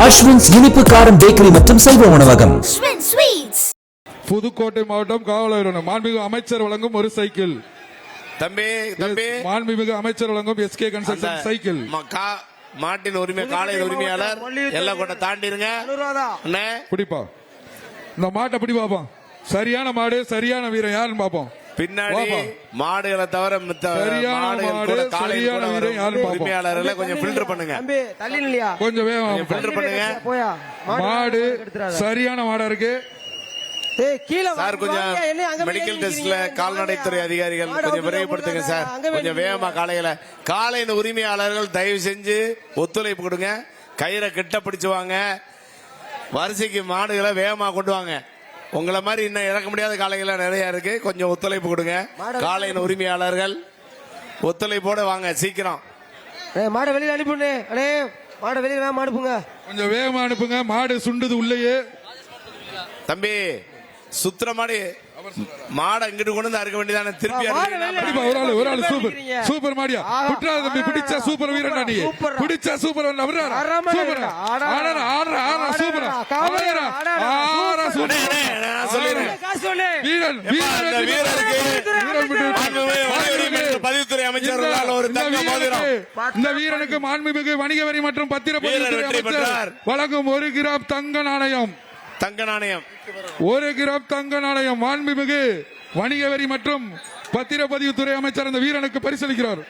அஸ்வின்ஸ் இனிப்பு காரம் பேக்கரி மற்றும் செல்வ உணவகம். புதுக்கோட்டை மாவட்டம் காவலர் மாண்புமிகு அமைச்சர் வழங்கும் ஒரு சைக்கிள். தம்பி மாண்புமிகு அமைச்சர் வழங்கும் எஸ்கே கன்ஸ்ட்ரக்ஷன் சைக்கிள். மாட்டின் உரிமை காலையின் உரிமையாளர் எல்லாம் கொண்ட தாண்டிருங்க. பிடிப்பா இந்த மாட்டை பிடி பாப்போம். சரியான மாடு சரியான வீரன் யாருன்னு பாப்போம். பின்னாடி மாடுகளை தவிர உரிமையாளர்களை கொஞ்சம் ஃபில்டர் பண்ணுங்க. கொஞ்சம் வேகம் ஃபில்டர் பண்ணுங்க. மாடு சரியான மாடா இருக்கு சார். கொஞ்சம் மெடிக்கல் டெஸ்ட்ல கால்நடைத்துறை அதிகாரிகள் கொஞ்சம் விரைவுபடுத்துங்க சார். கொஞ்சம் வேகமா காலையின் உரிமையாளர்கள் தயவு செஞ்சு ஒத்துழைப்பு கொடுங்க. கயிறை கிட்ட பிடிச்சு வாங்க. வரிசைக்கு மாடுகளை வேகமா கொண்டு வாங்க. உங்களை மாதிரி இன்னும் இறக்க முடியாத காளைகள் நிறைய இருக்கு. கொஞ்சம் ஒத்துழைப்பு கொடுங்க. காளையின் உரிமையாளர்கள் ஒத்துழைப்போட வாங்க சீக்கிரம். மாடு வெளியில அனுப்புங்க. மாடு வெளியில அனுப்புங்க. கொஞ்சம் வேகமா அனுப்புங்க. மாடு சுண்டுது உள்ளேயே. தம்பி சுத்திர மாடு மாடை இங்கிட்டு கொண்டு வந்து அறுக்க வேண்டியதானே. திருப்பி ஒரு ஆளு சூப்பர் சூப்பர் மாடியா குற்றாத தம்பி பிடிச்சா சூப்பர் வீரன் நீ பிடிச்சா சூப்பர் சூப்பர் பதிவுத்துறை அமைச்சர் ஒரு இந்த வீரனுக்கு மாண்புமிகு வணிக வரி மற்றும் பத்திரப்பதிவுத்துறை அமைச்சர் வழங்கும் 1 கிராம் தங்க நாணயம். 1 கிராம் தங்க நாணயம் மாண்புமிகு வணிக வரி மற்றும் பத்திரப்பதிவுத்துறை அமைச்சர் அந்த வீரனுக்கு பரிசளிக்கிறார்.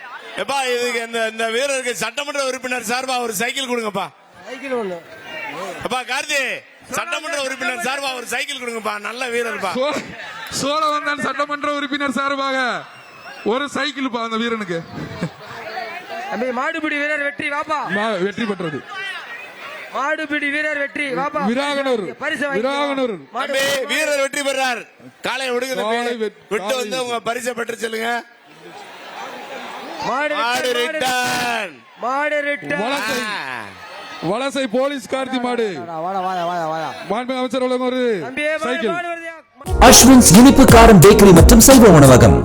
இதுக்கு இந்த வீரருக்கு சட்டமன்ற உறுப்பினர் சார்பா ஒரு சைக்கிள் கொடுங்கப்பா. சைக்கிள் ஒண்ணு. கார்த்தி சட்டமன்ற உறுப்பினர் சார்பா ஒரு சைக்கிள் கொடுங்கப்பா. நல்ல வீரர்ப்பா. சோழவந்தான் சட்டமன்ற உறுப்பினர் சார்பாக ஒரு சைக்கிள் அந்த வீரனுக்கு. மாடுபிடி வீரர் வெற்றி வாப்பா. வெற்றி பெற்றது மாடுபிடி வீரர் வெற்றி வாப்பா. வீரர் வெற்றி பெறார். காலை விட்டு வந்து உங்க பரிசை பெற்று சொல்லுங்க. வலசை போலீஸ் கார்த்தி மாடு. அமைச்சர் ஒரு சைக்கிள். அஸ்வின்ஸ் இனிப்பு காரம் பேக்கரி மற்றும் செல்வ உணவகம்.